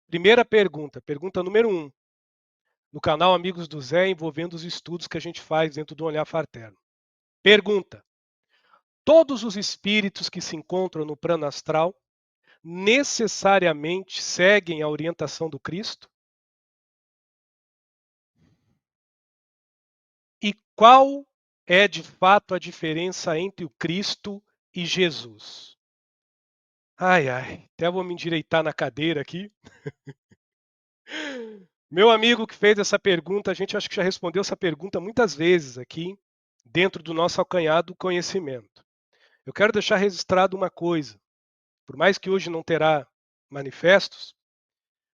Primeira pergunta, pergunta número 1, no canal Amigos do Zé, envolvendo os estudos que a gente faz dentro do Olhar Fraterno. Pergunta: todos os espíritos que se encontram no plano astral necessariamente seguem a orientação do Cristo? E qual é de fato a diferença entre o Cristo e Jesus? Ai, ai, até vou me endireitar na cadeira aqui. Meu amigo que fez essa pergunta, a gente acho que já respondeu essa pergunta muitas vezes aqui, dentro do nosso alcanhado conhecimento. Eu quero deixar registrado uma coisa, por mais que hoje não terá manifestos,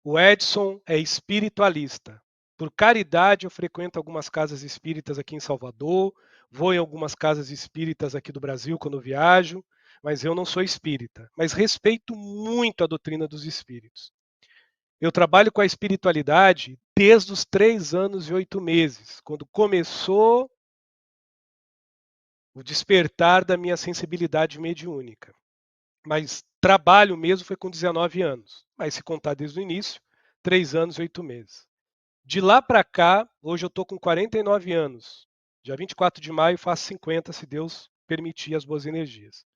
o Edson é espiritualista. Por caridade, eu frequento algumas casas espíritas aqui em Salvador, vou em algumas casas espíritas aqui do Brasil quando viajo, mas eu não sou espírita. Mas respeito muito a doutrina dos espíritos. Eu trabalho com a espiritualidade desde os 3 anos e 8 meses, quando começou o despertar da minha sensibilidade mediúnica. Mas trabalho mesmo foi com 19 anos. Mas se contar desde o início, 3 anos e 8 meses. De lá para cá, hoje eu estou com 49 anos. Dia 24 de maio faço 50, se Deus permitir as boas energias.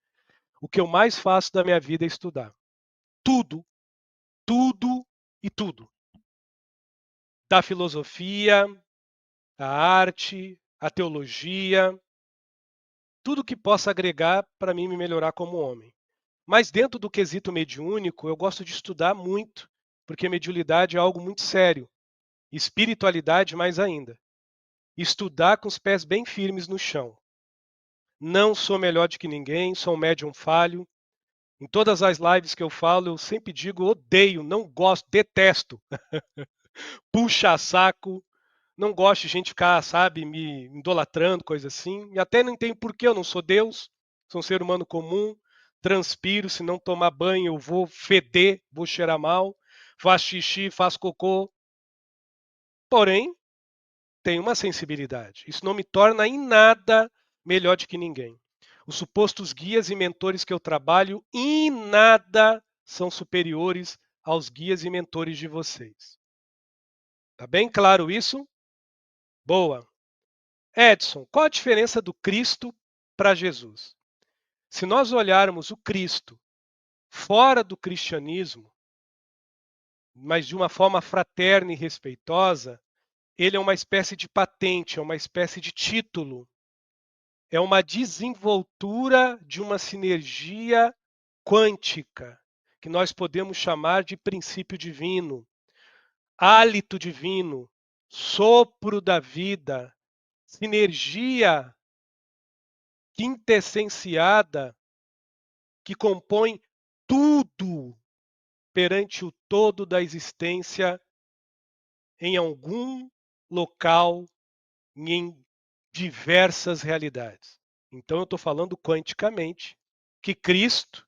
O que eu mais faço da minha vida é estudar. Tudo, tudo e tudo. Da filosofia, a arte, a teologia, tudo que possa agregar para mim me melhorar como homem. Mas dentro do quesito mediúnico, eu gosto de estudar muito, porque mediunidade é algo muito sério. Espiritualidade mais ainda. Estudar com os pés bem firmes no chão. Não sou melhor do que ninguém, sou um médium falho. Em todas as lives que eu falo, eu sempre digo odeio, não gosto, detesto. Puxa saco, não gosto de gente ficar, sabe, me idolatrando, coisa assim. E até não entendo por que eu não sou Deus, sou um ser humano comum, transpiro, se não tomar banho eu vou feder, vou cheirar mal, faço xixi, faço cocô. Porém, tenho uma sensibilidade. Isso não me torna em nada melhor do que ninguém. Os supostos guias e mentores que eu trabalho em nada são superiores aos guias e mentores de vocês. Tá bem claro isso? Boa. Edson, qual a diferença do Cristo para Jesus? Se nós olharmos o Cristo fora do cristianismo, mas de uma forma fraterna e respeitosa, ele é uma espécie de patente, é uma espécie de título, é uma desenvoltura de uma sinergia quântica, que nós podemos chamar de princípio divino, hálito divino, sopro da vida, sinergia quintessenciada que compõe tudo perante o todo da existência em algum local e em diversas realidades. Então eu estou falando quanticamente que Cristo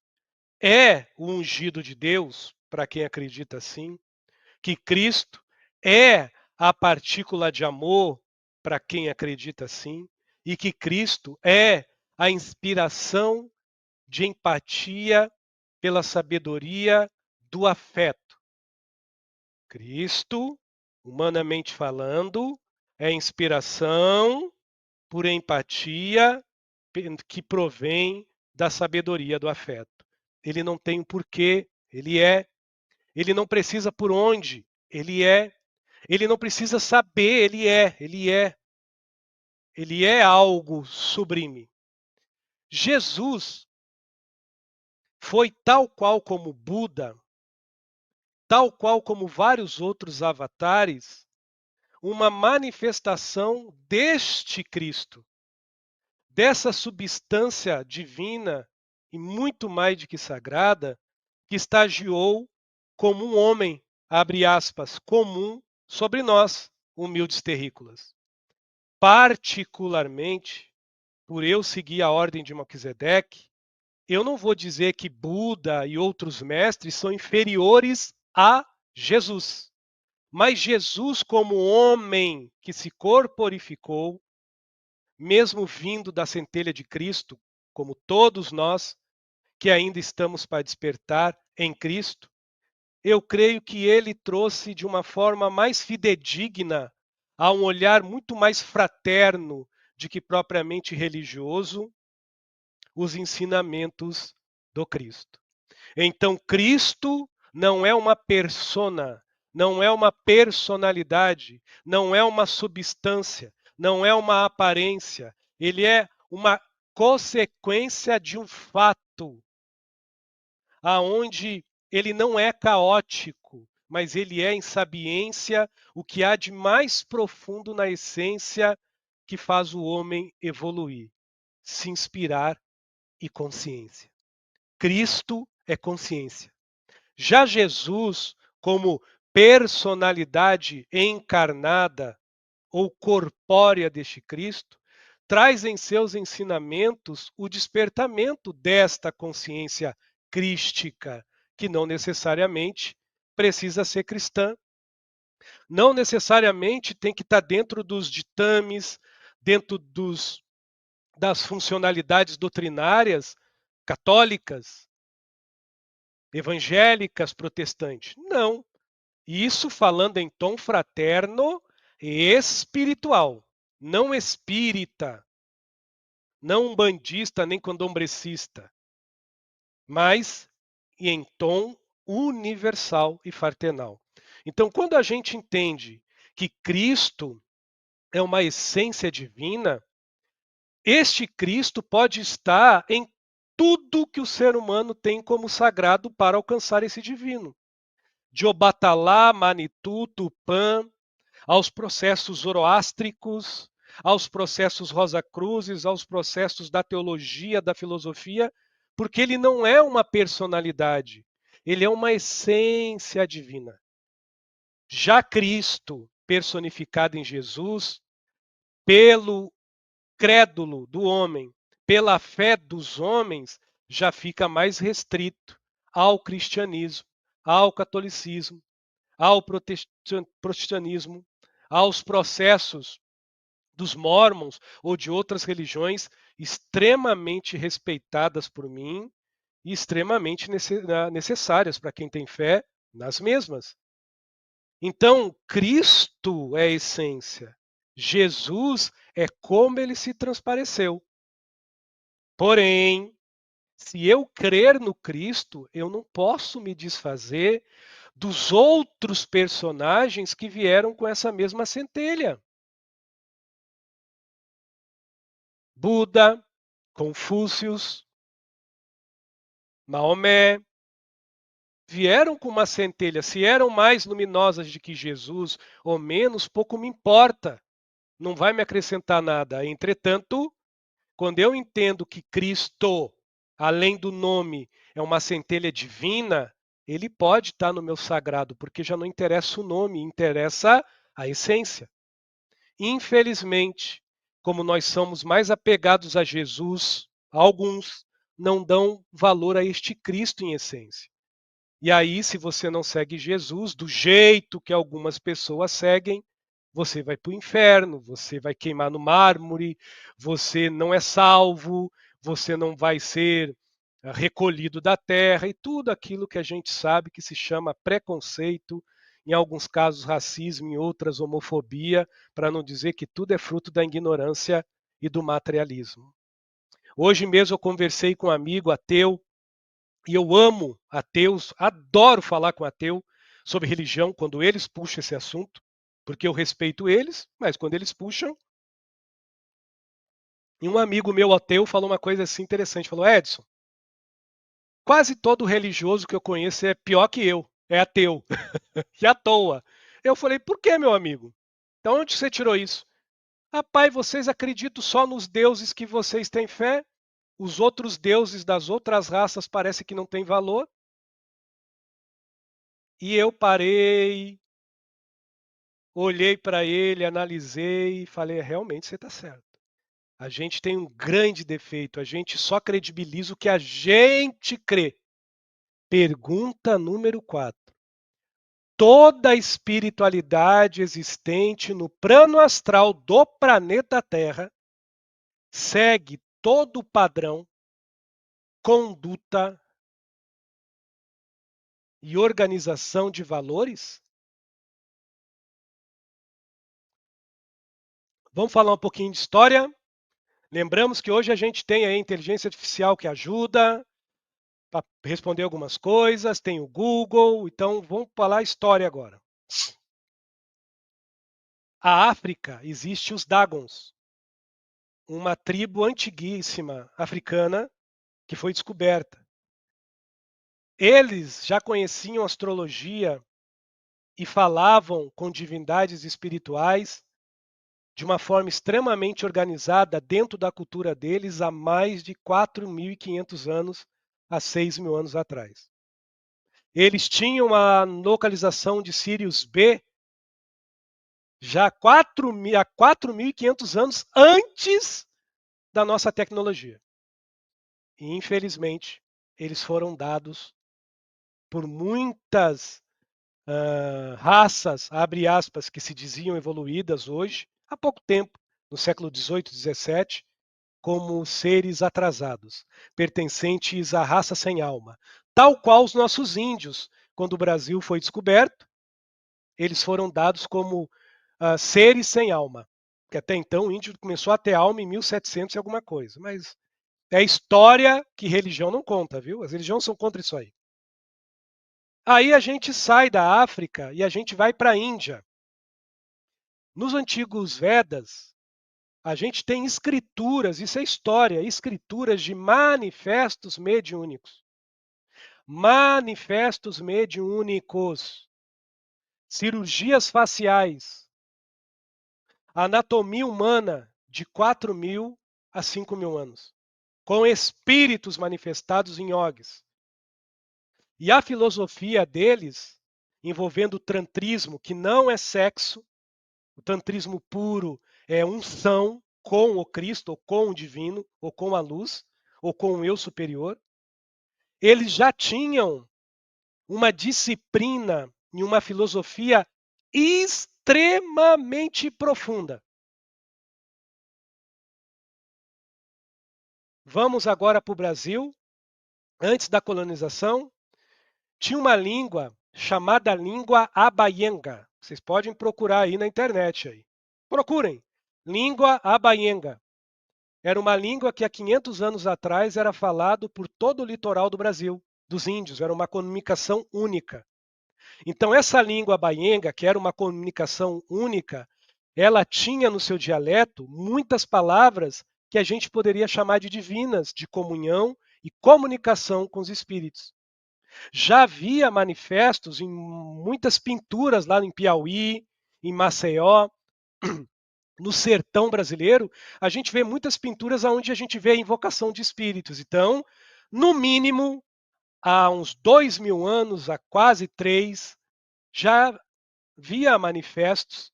é o ungido de Deus, para quem acredita assim, que Cristo é a partícula de amor, para quem acredita assim, e que Cristo é a inspiração de empatia pela sabedoria do afeto. Cristo, humanamente falando, é inspiração por empatia que provém da sabedoria do afeto. Ele não tem um porquê, ele é. Ele não precisa por onde, ele é. Ele não precisa saber, ele é, ele é. Ele é algo sublime. Jesus foi tal qual como Buda, tal qual como vários outros avatares, uma manifestação deste Cristo, dessa substância divina e muito mais do que sagrada, que estagiou como um homem, abre aspas, comum sobre nós, humildes terrícolas. Particularmente, por eu seguir a ordem de Melquisedeque, eu não vou dizer que Buda e outros mestres são inferiores a Jesus. Mas Jesus, como homem que se corporificou, mesmo vindo da centelha de Cristo, como todos nós que ainda estamos para despertar em Cristo, eu creio que ele trouxe de uma forma mais fidedigna, a um olhar muito mais fraterno de que propriamente religioso, os ensinamentos do Cristo. Então, Cristo não é uma persona, não é uma personalidade, não é uma substância, não é uma aparência. Ele é uma consequência de um fato, aonde ele não é caótico, mas ele é em sabiência o que há de mais profundo na essência que faz o homem evoluir, se inspirar e consciência. Cristo é consciência. Já Jesus, como personalidade encarnada ou corpórea deste Cristo, traz em seus ensinamentos o despertamento desta consciência crística, que não necessariamente precisa ser cristã, não necessariamente tem que estar dentro dos ditames, dentro das funcionalidades doutrinárias católicas, evangélicas, protestantes. Não. Isso falando em tom fraterno e espiritual, não espírita, não umbandista nem candomblecista, mas em tom universal e fraternal. Então, quando a gente entende que Cristo é uma essência divina, este Cristo pode estar em tudo que o ser humano tem como sagrado para alcançar esse divino. De Obatalá, Manitu, Tupã, aos processos zoroástricos, aos processos Rosa-Cruzes, aos processos da teologia, da filosofia, porque ele não é uma personalidade, ele é uma essência divina. Já Cristo, personificado em Jesus, pelo crédulo do homem, pela fé dos homens, já fica mais restrito ao cristianismo, ao catolicismo, ao protestantismo, aos processos dos mormons ou de outras religiões extremamente respeitadas por mim e extremamente necessárias para quem tem fé nas mesmas. Então, Cristo é a essência. Jesus é como ele se transpareceu. Porém, se eu crer no Cristo, eu não posso me desfazer dos outros personagens que vieram com essa mesma centelha. Buda, Confúcio, Maomé, vieram com uma centelha. Se eram mais luminosas do que Jesus ou menos, pouco me importa. Não vai me acrescentar nada. Entretanto, quando eu entendo que Cristo, além do nome, é uma centelha divina, ele pode estar no meu sagrado, porque já não interessa o nome, interessa a essência. Infelizmente, como nós somos mais apegados a Jesus, alguns não dão valor a este Cristo em essência. E aí, se você não segue Jesus do jeito que algumas pessoas seguem, você vai para o inferno, você vai queimar no mármore, você não é salvo, você não vai ser recolhido da terra e tudo aquilo que a gente sabe que se chama preconceito, em alguns casos racismo, em outras homofobia, para não dizer que tudo é fruto da ignorância e do materialismo. Hoje mesmo eu conversei com um amigo ateu, e eu amo ateus, adoro falar com ateu sobre religião quando eles puxam esse assunto, porque eu respeito eles, mas quando eles puxam. E um amigo meu ateu falou uma coisa assim interessante, falou: Edson, quase todo religioso que eu conheço é pior que eu, é ateu, que à toa. Eu falei: por que, meu amigo? Então onde você tirou isso? Rapaz, vocês acreditam só nos deuses que vocês têm fé? Os outros deuses das outras raças parece que não têm valor. E eu parei, olhei para ele, analisei e falei: realmente você está certo. A gente tem um grande defeito, a gente só credibiliza o que a gente crê. Pergunta número 4. Toda a espiritualidade existente no plano astral do planeta Terra segue todo o padrão, conduta e organização de valores? Vamos falar um pouquinho de história? Lembramos que hoje a gente tem a inteligência artificial que ajuda para responder algumas coisas, tem o Google, então vamos falar história agora. A África existe os Dagons, uma tribo antiguíssima africana que foi descoberta. Eles já conheciam astrologia e falavam com divindades espirituais de uma forma extremamente organizada dentro da cultura deles há mais de 4.500 anos, há 6.000 anos atrás. Eles tinham a localização de Sirius B já há 4.500 anos antes da nossa tecnologia. E, infelizmente, eles foram dados por muitas raças, abre aspas, que se diziam evoluídas hoje, há pouco tempo, no século XVIII, XVII, como seres atrasados, pertencentes à raça sem alma. Tal qual os nossos índios, quando o Brasil foi descoberto, eles foram dados como seres sem alma. Que até então o índio começou a ter alma em 1700 e alguma coisa. Mas é história que religião não conta, viu? As religiões são contra isso aí. Aí a gente sai da África e a gente vai para a Índia. Nos antigos Vedas, a gente tem escrituras, isso é história, escrituras de manifestos mediúnicos. Manifestos mediúnicos. Cirurgias faciais. Anatomia humana de 4.000 a 5.000 anos. Com espíritos manifestados em yogis. E a filosofia deles, envolvendo o tantrismo, que não é sexo, o tantrismo puro é unção com o Cristo, ou com o divino, ou com a luz, ou com o eu superior. Eles já tinham uma disciplina e uma filosofia extremamente profunda. Vamos agora para o Brasil. Antes da colonização, tinha uma língua chamada língua abayenga. Vocês podem procurar aí na internet. Aí. Procurem. Língua abayenga. Era uma língua que há 500 anos atrás era falado por todo o litoral do Brasil, dos índios. Era uma comunicação única. Então, essa língua abayenga, que era uma comunicação única, ela tinha no seu dialeto muitas palavras que a gente poderia chamar de divinas, de comunhão e comunicação com os espíritos. Já havia manifestos em muitas pinturas lá em Piauí, em Maceió, no sertão brasileiro, a gente vê muitas pinturas onde a gente vê a invocação de espíritos. Então, no mínimo, há uns 2.000 anos, há quase 3, já havia manifestos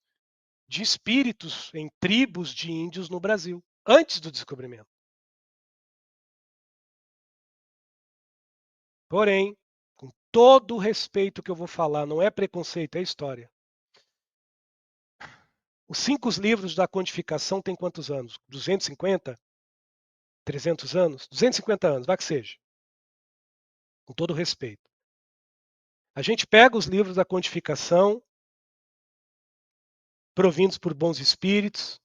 de espíritos em tribos de índios no Brasil, antes do descobrimento. Porém, com todo o respeito que eu vou falar, não é preconceito, é história. Os 5 livros da codificação têm quantos anos? 250? 300 anos? 250 anos, vai que seja. Com todo o respeito. A gente pega os livros da codificação, provindos por bons espíritos,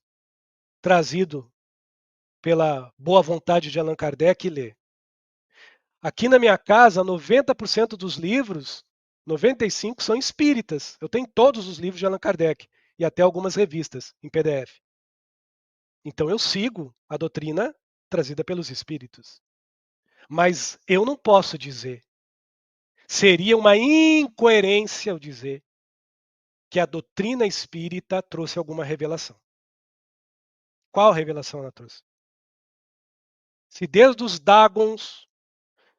trazido pela boa vontade de Allan Kardec e lê. Aqui na minha casa, 90% dos livros, 95% são espíritas. Eu tenho todos os livros de Allan Kardec e até algumas revistas em PDF. Então eu sigo a doutrina trazida pelos espíritos. Mas eu não posso dizer. Seria uma incoerência eu dizer que a doutrina espírita trouxe alguma revelação. Qual revelação ela trouxe? Se desde os Dagons,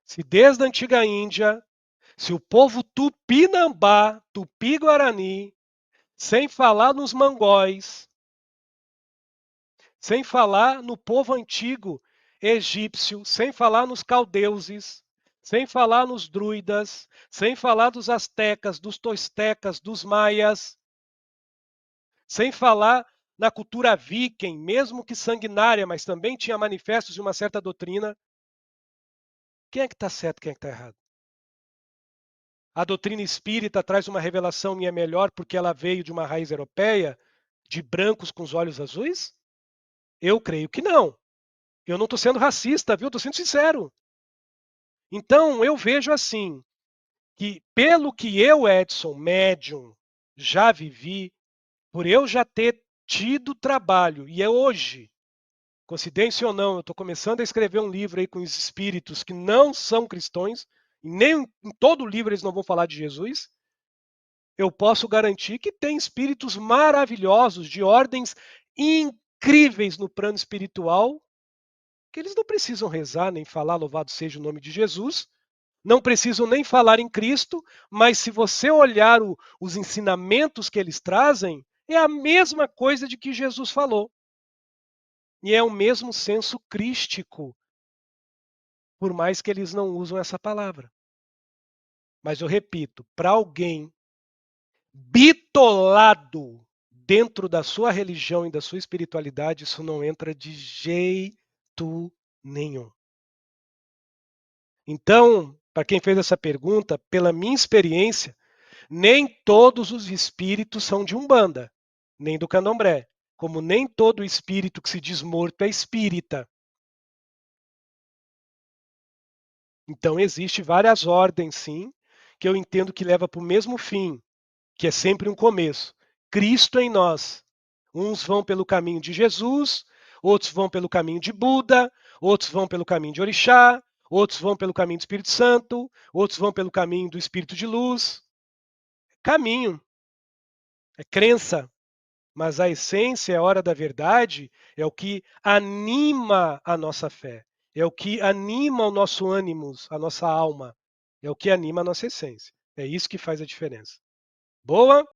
se desde a antiga Índia, se o povo Tupinambá, Tupi-Guarani, sem falar nos mongóis, sem falar no povo antigo egípcio, sem falar nos caldeuses, sem falar nos druidas, sem falar dos astecas, dos toltecas, dos maias, sem falar na cultura viking, mesmo que sanguinária, mas também tinha manifestos de uma certa doutrina. Quem é que está certo, quem é que está errado? A doutrina espírita traz uma revelação minha melhor porque ela veio de uma raiz europeia, de brancos com os olhos azuis? Eu creio que não. Eu não estou sendo racista, viu? Estou sendo sincero. Então, eu vejo assim, que pelo que eu, Edson, médium, já vivi, por eu já ter tido trabalho, e é hoje, coincidência ou não, eu estou começando a escrever um livro aí com os espíritos que não são cristãos, e nem em todo livro eles não vão falar de Jesus. Eu posso garantir que tem espíritos maravilhosos, de ordens incríveis no plano espiritual, que eles não precisam rezar nem falar louvado seja o nome de Jesus, não precisam nem falar em Cristo, mas se você olhar os ensinamentos que eles trazem, é a mesma coisa de que Jesus falou. E é o mesmo senso crístico, por mais que eles não usam essa palavra. Mas eu repito, para alguém bitolado dentro da sua religião e da sua espiritualidade, isso não entra de jeito nenhum. Então, para quem fez essa pergunta, pela minha experiência, nem todos os espíritos são de Umbanda, nem do Candomblé, como nem todo espírito que se diz morto é espírita. Então, existe várias ordens, sim, que eu entendo que leva para o mesmo fim, que é sempre um começo. Cristo em nós. Uns vão pelo caminho de Jesus, outros vão pelo caminho de Buda, outros vão pelo caminho de Orixá, outros vão pelo caminho do Espírito Santo, outros vão pelo caminho do Espírito de Luz. Caminho, é crença, mas a essência, a hora da verdade, é o que anima a nossa fé, é o que anima o nosso ânimo, a nossa alma, é o que anima a nossa essência. É isso que faz a diferença. Boa?